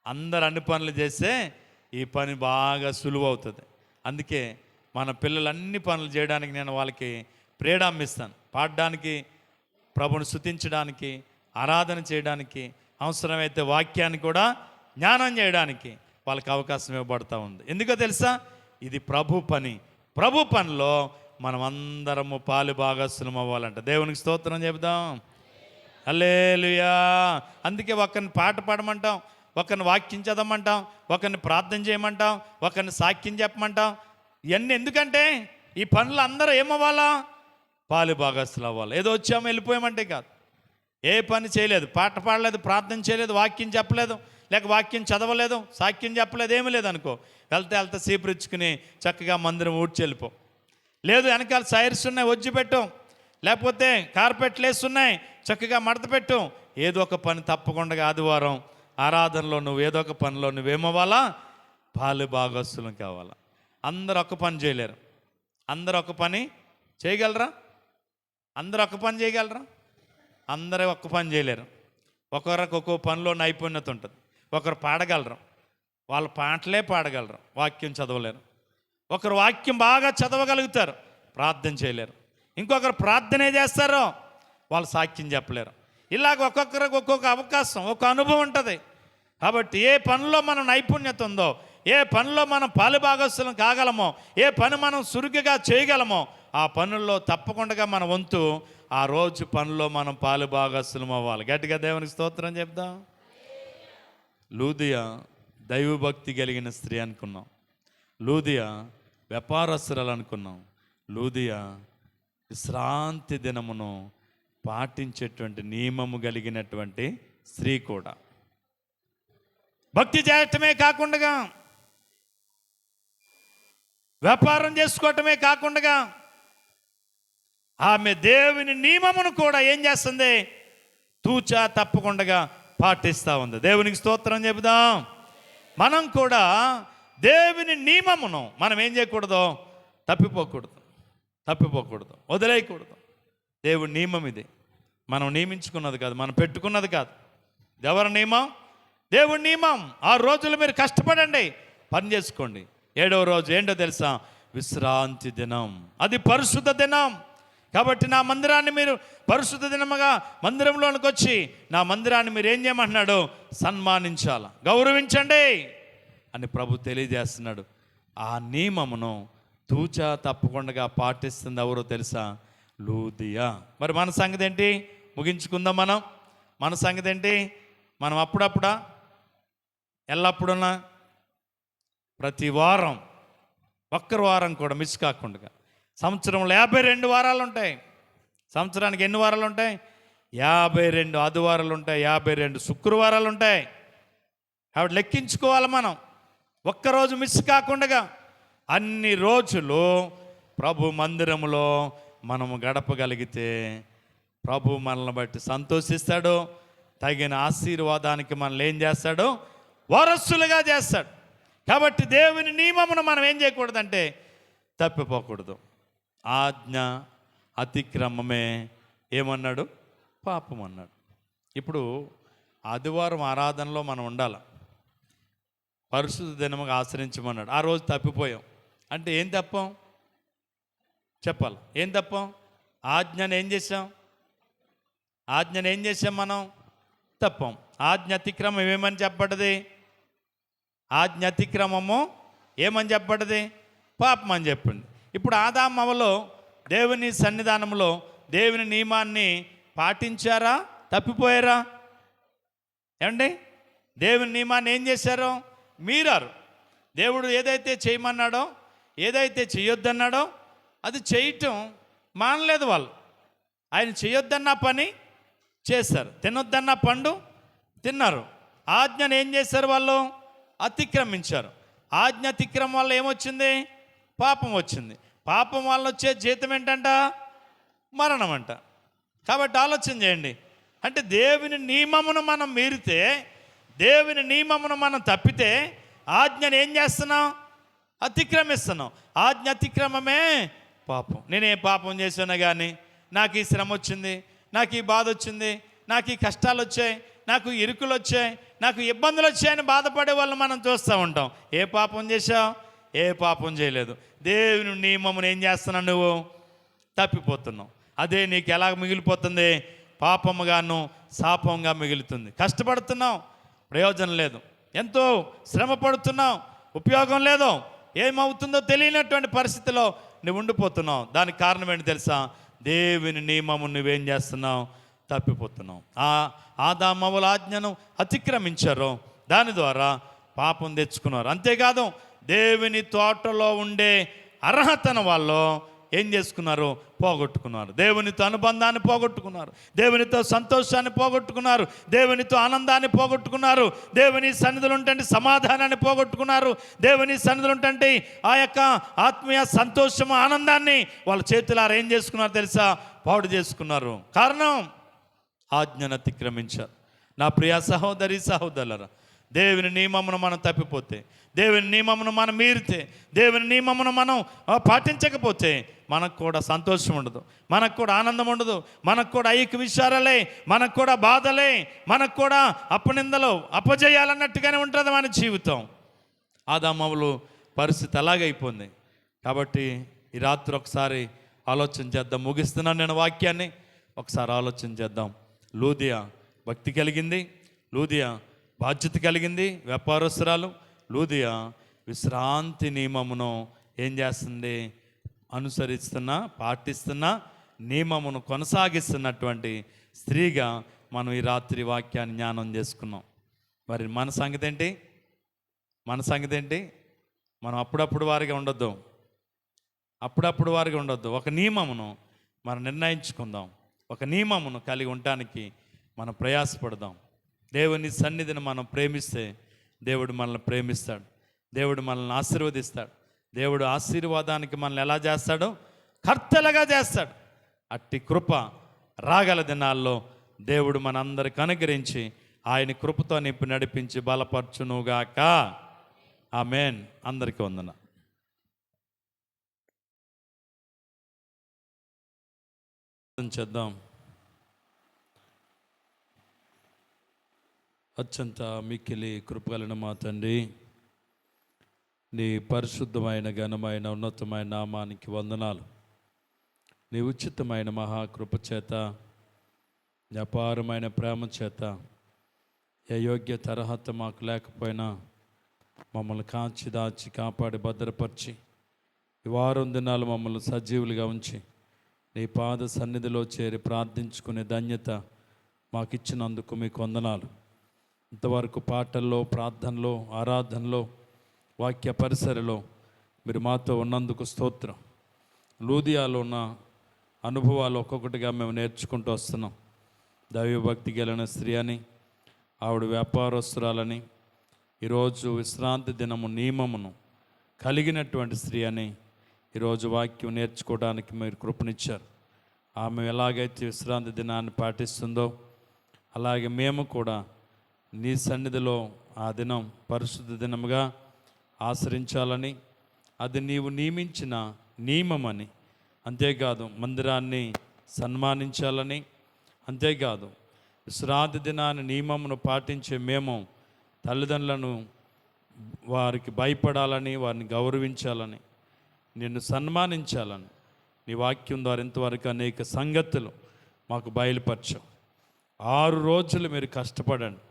అందరు అన్ని పనులు చేస్తే ఈ పని బాగా సులువు అవుతుంది. అందుకే మన పిల్లలు అన్ని పనులు చేయడానికి నేను వాళ్ళకి ఫ్రీడమ్ ఇస్తాను. పాడడానికి, ప్రభుని స్తుతించడానికి, ఆరాధన చేయడానికి, అవసరమైతే వాక్యాన్ని కూడా జ్ఞానం చేయడానికి వాళ్ళకి అవకాశం ఇవ్వబడతా ఉంది. ఎందుకో తెలుసా? ఇది ప్రభు పని. ప్రభు పనిలో మనం అందరము పాలుభాగస్థులం అవ్వాలంట. దేవునికి స్తోత్రం చెబుదాం. హల్లెలూయా. అందుకే ఒకరిని పాట పాడమంటాం, ఒకరిని వాక్యం చదవమంటాం, ఒకరిని ప్రార్థన చేయమంటాం, ఒకరిని సాక్ష్యం చెప్పమంటాం. ఇవన్నీ ఎందుకంటే ఈ పనులు అందరూ ఏమవ్వాలా? పాలుభాగస్థులు అవ్వాలి. ఏదో వచ్చాము వెళ్ళిపోయామంటే కాదు. ఏ పని చేయలేదు, పాట పాడలేదు, ప్రార్థన చేయలేదు, వాక్యం చెప్పలేదు, లేక వాక్యం చదవలేదు, సాక్ష్యం చెప్పలేదు, ఏమీ లేదు అనుకో, వెళ్తే సీపురిచ్చుకుని చక్కగా మందిరం ఊడ్చి వెళ్ళిపో. లేదు వెనకాల సైర్స్ ఉన్నాయి వజ్జి పెట్టు, లేకపోతే కార్పెట్లు వేస్తున్నాయి చక్కగా మడత పెట్టు. ఏదో ఒక పని తప్పకుండా ఆదివారం ఆరాధనలో నువ్వు ఏదో ఒక పనిలో నువ్వేమవ్వాలా? పాలు భాగస్తులం కావాలా. అందరూ ఒక పని చేయలేరు. అందరూ ఒక పని చేయగలరా? అందరూ ఒక పని చేయగలరా? అందరూ ఒక్క పని చేయలేరు. ఒకరికి ఒక్కో పనిలో నైపుణ్యత ఉంటుంది. ఒకరు పాడగలరు, వాళ్ళ పాటలే పాడగలరు, వాక్యం చదవలేరు. ఒకరు వాక్యం బాగా చదవగలుగుతారు, ప్రార్థన చేయలేరు. ఇంకొకరు ప్రార్థనే చేస్తారో వాళ్ళు సాక్ష్యం చెప్పలేరు. ఇలాగ ఒక్కొక్కరికి ఒక్కొక్క అవకాశం, ఒక అనుభవం ఉంటుంది. కాబట్టి ఏ పనిలో మనం నైపుణ్యత ఉందో, ఏ పనిలో మనం పాలుభాగస్తులం కాగలమో, ఏ పని మనం సురుగ్గా చేయగలమో ఆ పనుల్లో తప్పకుండా మన వంతు ఆ రోజు పనిలో మనం పాలుభాగస్తులం అవ్వాలి. గట్టిగా దేవునికి స్తోత్రం చెప్దాం. లూదియా దైవభక్తి కలిగిన స్త్రీ అనుకున్నాం, లూదియా వ్యాపారస్తురాలు అనుకున్నాం, లూదియా విశ్రాంతి దినమును పాటించేటువంటి నియమము కలిగినటువంటి స్త్రీ కూడా. భక్తి చేయటమే కాకుండా, వ్యాపారం చేసుకోవటమే కాకుండా ఆమె దేవుని నియమమును కూడా ఏం చేస్తుంది? తూచా తప్పకుండా పాటిస్తూ ఉంది. దేవునికి స్తోత్రం చెబుదాం. మనం కూడా దేవుని నియమమును మనం ఏం చేయకూడదు? తప్పిపోకూడదు, వదిలేయకూడదు. దేవుడి నియమం ఇది. మనం నియమించుకున్నది కాదు, మనం పెట్టుకున్నది కాదు. ఎవరి నియమం? దేవుడి నియమం. 6 రోజులు మీరు కష్టపడండి, పని చేసుకోండి. 7వ రోజు ఏంటో తెలుసా? విశ్రాంతి దినం. అది పరిశుద్ధ దినం. కాబట్టి నా మందిరాన్ని మీరు పరిశుద్ధ దినముగా మందిరంలోనికి వచ్చి నా మందిరాన్ని మీరు ఏం చేయమంటున్నాడు? సన్మానించాల, గౌరవించండి అని ప్రభు తెలియజేస్తున్నాడు. ఆ నియమమును తూచా తప్పకుండా పాటిస్తుంది ఎవరో తెలుసా? లూదియా. మరి మన సంగతి ఏంటి? ముగించుకుందాం. మన సంగతి ఏంటి? మనం అప్పుడప్పుడా ఎల్లప్పుడున్నా ప్రతి వారం ఒక్కరు వారం కూడా మిస్ కాకుండా, సంవత్సరంలో 52 వారాలు ఉంటాయి. సంవత్సరానికి ఎన్ని వారాలు ఉంటాయి? 52 ఆదివారాలు ఉంటాయి, 52 శుక్రవారాలు ఉంటాయి. కాబట్టి లెక్కించుకోవాలి మనం. ఒక్కరోజు మిస్ కాకుండా అన్ని రోజులు ప్రభు మందిరములో మనము గడపగలిగితే ప్రభు మనల్ని బట్టి సంతోషిస్తాడు. తగిన ఆశీర్వాదానికి మనల్ని ఏం చేస్తాడు? వారసులుగా చేస్తాడు. కాబట్టి దేవుని నియమమును మనం ఏం చేయకూడదంటే తప్పిపోకూడదు. ఆజ్ఞ అతిక్రమమే ఏమన్నాడు? పాపం అన్నాడు. ఇప్పుడు ఆదివారం ఆరాధనలో మనం ఉండాలి, పరిశుద్ధ దినముగా ఆచరించమన్నాడు. ఆ రోజు తప్పిపోయాం అంటే ఏం తప్పం? చెప్పాలి. ఏం తప్పం? ఆజ్ఞను ఏం చేసాం? మనం? తప్పం. ఆజ్ఞ అతిక్రమం ఏమని చెప్పబడ్డది? ఆజ్ఞ అతిక్రమము ఏమని చెప్పబడ్డది? పాపం అని చెప్పింది. ఇప్పుడు ఆదాము అవ్వలు దేవుని సన్నిధానంలో దేవుని నియమాన్ని పాటించారా? తప్పిపోయారా? ఏమండి? దేవుని నియమాన్ని ఏం చేశారో మీరారు. దేవుడు ఏదైతే చేయమన్నాడో, ఏదైతే చేయొద్దన్నాడో అది చేయటం మానలేదు వాళ్ళు. ఆయన చేయొద్దన్న పని చేశారు, తినొద్దన్న పండు తిన్నారు. ఆజ్ఞను ఏం చేశారు? వాళ్ళు అతిక్రమించారు. ఆజ్ఞ అతిక్రమం వల్ల ఏమొచ్చింది? పాపం వచ్చింది. పాపం వల్ల వచ్చే జీతం ఏంటంట? మరణం అంట. కాబట్టి ఆలోచన చేయండి. అంటే దేవుని నియమమును మనం మీరితే, దేవుని నియమమును మనం తప్పితే ఆజ్ఞను ఏం చేస్తున్నాం? అతిక్రమిస్తున్నాం. ఆజ్ఞ అతిక్రమమే పాపం. నేనే పాపం చేశాను కానీ నాకు ఈ శ్రమ వచ్చింది, నాకు ఈ బాధ వచ్చింది, నాకు ఈ కష్టాలు వచ్చాయి, నాకు ఇరుకులు వచ్చాయి, నాకు ఇబ్బందులు వచ్చాయని బాధపడే వాళ్ళు మనం చూస్తూ ఉంటాం. ఏ పాపం చేశావు? ఏ పాపం చేయలేదు. దేవుని నియమమును ఏం చేస్తున్నావు? నువ్వు తప్పిపోతున్నావు. అదే నీకు ఎలా మిగిలిపోతుంది? పాపముగాను శాపంగా మిగులుతుంది. కష్టపడుతున్నావు, ప్రయోజనం లేదు. ఎంతో శ్రమ పడుతున్నావు, ఉపయోగం లేదు. ఏమవుతుందో తెలియనటువంటి పరిస్థితిలో నువ్వు ఉండిపోతున్నావు. దానికి కారణం ఏంటి తెలుసా? దేవుని నియమము నువ్వేం చేస్తున్నావు? తప్పిపోతున్నావు. ఆదాము అవ్వల ఆజ్ఞను అతిక్రమించారు, దాని ద్వారా పాపం తెచ్చుకున్నారు. అంతేకాదు దేవుని తోటలో ఉండే అర్హతను వాళ్ళు ఏం చేసుకున్నారు? పోగొట్టుకున్నారు. దేవునితో అనుబంధాన్ని పోగొట్టుకున్నారు, దేవునితో సంతోషాన్ని పోగొట్టుకున్నారు, దేవునితో ఆనందాన్ని పోగొట్టుకున్నారు, దేవుని సన్నిధిలో ఉంటే సమాధానాన్ని పోగొట్టుకున్నారు, దేవుని సన్నిధిలో ఉంటే ఆ యొక్క ఆత్మీయ సంతోషము ఆనందాన్ని వాళ్ళ చేతులారా ఏం చేసుకున్నారు తెలుసా? పాడు చేసుకున్నారు. కారణం ఆజ్ఞను అతిక్రమించారు. నా ప్రియ సహోదరి సహోదరులారా, దేవుని నియమమును మనం తప్పిపోతే, దేవుని నియమమును మనం మీరితే, దేవుని నియమమును మనం పాటించకపోతే మనకు కూడా సంతోషం ఉండదు, మనకు కూడా ఆనందం ఉండదు, మనకు కూడా ఐక్య విచారాలే, మనకు కూడా బాధలే, మనకు కూడా అపనిందలు అపజయాలన్నట్టుగానే ఉంటుంది మన జీవితం. ఆదామవులు పరిస్థితి అలాగైపోయింది. కాబట్టి ఈ రాత్రి ఒకసారి ఆలోచన చేద్దాం. ముగిస్తున్నాను నేను వాక్యాన్ని. ఒకసారి ఆలోచన చేద్దాం. లూదియా భక్తి కలిగింది, లూదియా బాధ్యత కలిగింది, వ్యాపారస్తురాలు. లూదియా విశ్రాంతి నియమమును ఏం చేస్తుంది? అనుసరిస్తున్నా, పాటిస్తున్నా, నియమమును కొనసాగిస్తున్నటువంటి స్త్రీగా మనం ఈ రాత్రి వాక్యాన్ని జ్ఞానం చేసుకున్నాం. మరి మన సంగతి ఏంటి? మన సంగతి ఏంటి? మనం అప్పుడప్పుడు వారిగా ఉండొద్దు, అప్పుడప్పుడు వారిగా ఉండొద్దు. ఒక నియమమును మనం నిర్ణయించుకుందాం, ఒక నియమమును కలిగి ఉండటానికి మనం ప్రయాసపడదాం. దేవుని సన్నిధిని మనం ప్రేమిస్తే దేవుడు మనల్ని ప్రేమిస్తాడు, దేవుడు మనల్ని ఆశీర్వదిస్తాడు. దేవుడు ఆశీర్వాదానికి మనల్ని ఎలా చేస్తాడో? కర్తలుగా చేస్తాడు. అట్టి కృప రాగల దినాల్లో దేవుడు మనందరికి అనుగ్రహించి ఆయన కృపతో నింపి నడిపించి బలపరచునుగాక. ఆమేన్. అందరికీ వందనాలు. చేద్దాం. అత్యంత మిక్కిలి కృపగలిగిన మా తండ్రి, నీ పరిశుద్ధమైన ఘనమైన ఉన్నతమైన నామానికి వందనాలు. నీ ఉచితమైన మహాకృప చేత, నీ అపారమైన ప్రేమ చేత, ఏ యోగ్యత అర్హత మాకు లేకపోయినా మమ్మల్ని కాచి దాచి కాపాడి భద్రపరిచి ఈ వారం దినాలు మమ్మల్ని సజీవులుగా ఉంచి నీ పాద సన్నిధిలో చేరి ప్రార్థించుకునే ధన్యత మాకు ఇచ్చినందుకు మీకు వందనాలు. ఇంతవరకు పాటల్లో, ప్రార్థనలో, ఆరాధనలో, వాక్య పరిసరలో మీరు మాతో ఉన్నందుకు స్తోత్రం. లూదియాలో ఉన్న అనుభవాలు ఒక్కొక్కటిగా మేము నేర్చుకుంటూ వస్తున్నాం. దైవభక్తి కలిగిన స్త్రీ అని, ఆవిడ వ్యాపారస్తురాలని, ఈరోజు విశ్రాంతి దినము నియమమును కలిగినటువంటి స్త్రీ అని ఈరోజు వాక్యం నేర్చుకోవడానికి మీరు కృపనిచ్చారు. ఆమె ఎలాగైతే విశ్రాంతి దినాన్ని పాటిస్తుందో అలాగే మేము కూడా నీ సన్నిధిలో ఆ దినం పరిశుద్ధ దినముగా ఆచరించాలని, అది నీవు నియమించిన నియమమని, అంతేకాదు మందిరాన్ని సన్మానించాలని, అంతేకాదు విశ్రాంతి దినాన్ని నియమమును పాటించే మేము తల్లిదండ్రులను వారికి భయపడాలని, వారిని గౌరవించాలని, నిన్ను సన్మానించాలని నీ వాక్యం ద్వారా ఇంతవరకు అనేక సంగతులు మాకు బయలుపరచావు. 6 రోజులు మీరు కష్టపడండి,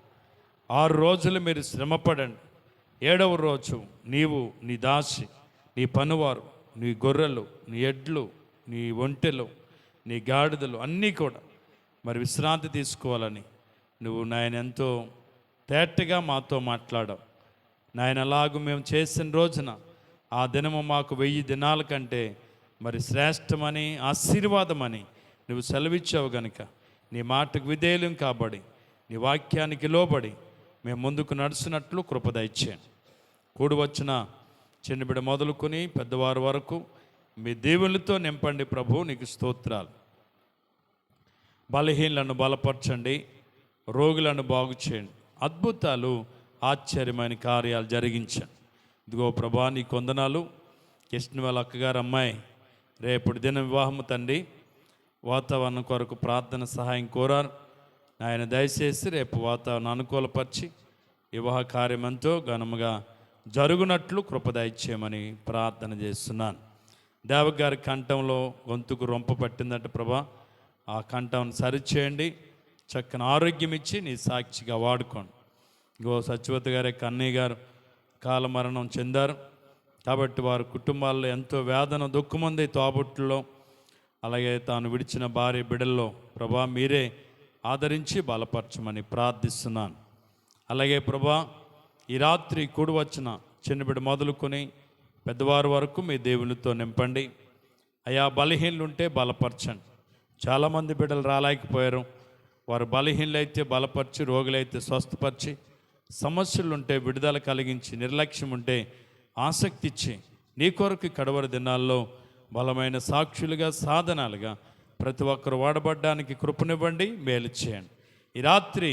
6 రోజులు మీరు శ్రమపడండి. 7వ రోజు నీవు, నీ దాసి, నీ పనివారు, నీ గొర్రెలు, నీ ఎడ్లు, నీ ఒంటెలు, నీ గాడిదలు అన్నీ కూడా మరి విశ్రాంతి తీసుకోవాలని నువ్వు నాయన ఎంతో తేటగా మాతో మాట్లాడావు. నాయన అలాగూ మేము చేసిన రోజున ఆ దినము మాకు 1000 దినాల కంటే మరి శ్రేష్టమని, ఆశీర్వాదమని నువ్వు సెలవిచ్చావు గనుక నీ మాటకు విధేయులం కాబడి, నీ వాక్యానికి లోబడి మేము ముందుకు నడుచున్నట్లు కృప దయచేయండి. కూడి వచ్చిన చిన్నబిడ మొదలుకొని పెద్దవారి వరకు మీ దేవుళ్ళతో నింపండి ప్రభు. నీకు స్తోత్రాలు. బలహీనలను బలపరచండి, రోగులను బాగు చేయండి, అద్భుతాలు ఆశ్చర్యమైన కార్యాలు జరిగించండి. ఇదిగో ప్రభా నీ కొందనాలు. కృష్ణవేళ అక్కగారు అమ్మాయి రేపటి దిన వివాహము తండ్రి, వాతావరణం కొరకు ప్రార్థన సహాయం కోరారు. ఆయన దయచేసి రేపు వాతావరణం అనుకూలపరిచి వివాహ కార్యం ఎంతో ఘనముగా జరుగునట్లు కృప దయచేయమని ప్రార్థన చేస్తున్నాను. దేవగారి కంఠంలో గొంతుకు రొంప పట్టిందంటే ప్రభా ఆ కంఠం సరిచేయండి, చక్కని ఆరోగ్యం ఇచ్చి నీ సాక్షిగా వాడుకోండి. గో సత్యవతి గారి కన్నయ్య గారు కాలమరణం చెందారు కాబట్టి వారి కుటుంబాల్లో ఎంతో వేదన దుఃఖముంది. తోబుట్టులో అలాగే తాను విడిచిన భార్య బిడ్డల్లో ప్రభా మీరే ఆదరించి బలపరచమని ప్రార్థిస్తున్నాను. అలాగే ప్రభా ఈ రాత్రి కూడి వచ్చిన చిన్నబిడ్డ మొదలుకొని పెద్దవారి వరకు మీ దేవునితో నింపండి. అయా బలహీనులుంటే బలపరచండి. చాలామంది బిడ్డలు రాలేకపోయారు. వారు బలహీనులైతే బలపరిచి, రోగులైతే స్వస్థపరిచి, సమస్యలుంటే విడుదల కలిగించి, నిర్లక్ష్యం ఉంటే ఆసక్తి ఇచ్చి, నీ కొరకు కడవరి దినాల్లో బలమైన సాక్షులుగా, సాధనాలుగా ప్రతి ఒక్కరు వాడబడ్డానికి కృపనివ్వండి, మేలు చేయండి. ఈ రాత్రి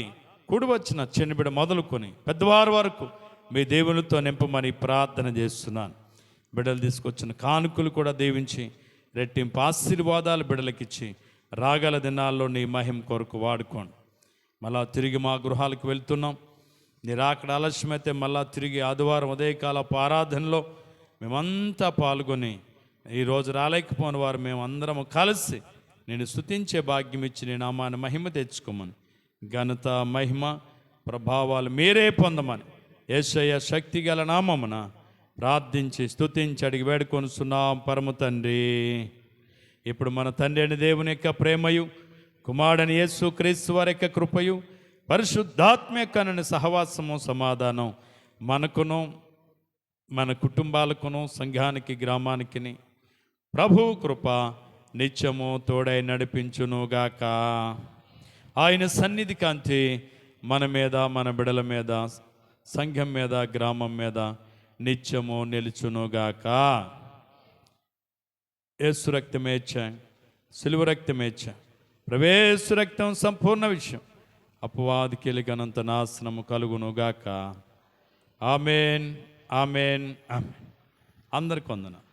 కూడి వచ్చిన చిన్న బిడ్డ మొదలుకొని పెద్దవారి వరకు మీ దేవునితో నింపమని ప్రార్థన చేస్తున్నాను. బిడ్డలు తీసుకొచ్చిన కానుకలు కూడా దీవించి రెట్టింపు ఆశీర్వాదాలు బిడ్డలకిచ్చి రాగల దినాల్లో నీ మహిమ కొరకు వాడుకోండి. మళ్ళా తిరిగి మా గృహాలకు వెళ్తున్నాం. నిరాకడ ఆలస్యమైతే మళ్ళా తిరిగి ఆదివారం ఉదయకాలపు ఆరాధనలో మేమంతా పాల్గొని, ఈరోజు రాలేకపోయిన వారు మేమందరము కలిసి నేను స్తుతించే భాగ్యం ఇచ్చి నీ నామాన్ని మహిమ తెచ్చుకోమని, ఘనత మహిమ ప్రభావాలు మీరే పొందమని యేసయ్య శక్తి గల నామమున ప్రార్థించి స్తుతించి అడిగి వేడుకొనుచున్నాం పరమ తండ్రి. ఇప్పుడు మన తండ్రి అయిన దేవుని యొక్క ప్రేమయు, కుమారుడైన యేసు క్రీస్తు వారి యొక్క కృపయు, పరిశుద్ధాత్మ యొక్క సహవాసము, సమాధానం మనకును మన కుటుంబాలకును సంఘానికి గ్రామానికి ప్రభువు కృప నిత్యము తోడై నడిపించునుగాక. ఆయన సన్నిధి కాంతి మన మీద, మన బిడల మీద, సంఘం మీద, గ్రామం మీద నిత్యము నిలుచునుగాక. యేసు రక్తమేచ్ఛ, సిలువ రక్తమేచ్ఛ, ప్రవేశ రక్తం సంపూర్ణ విషయం, అపవాదికి ఎలిగనంత నాశనము కలుగునుగాక. Amen, amen, amen. అందరికి వందనాలు.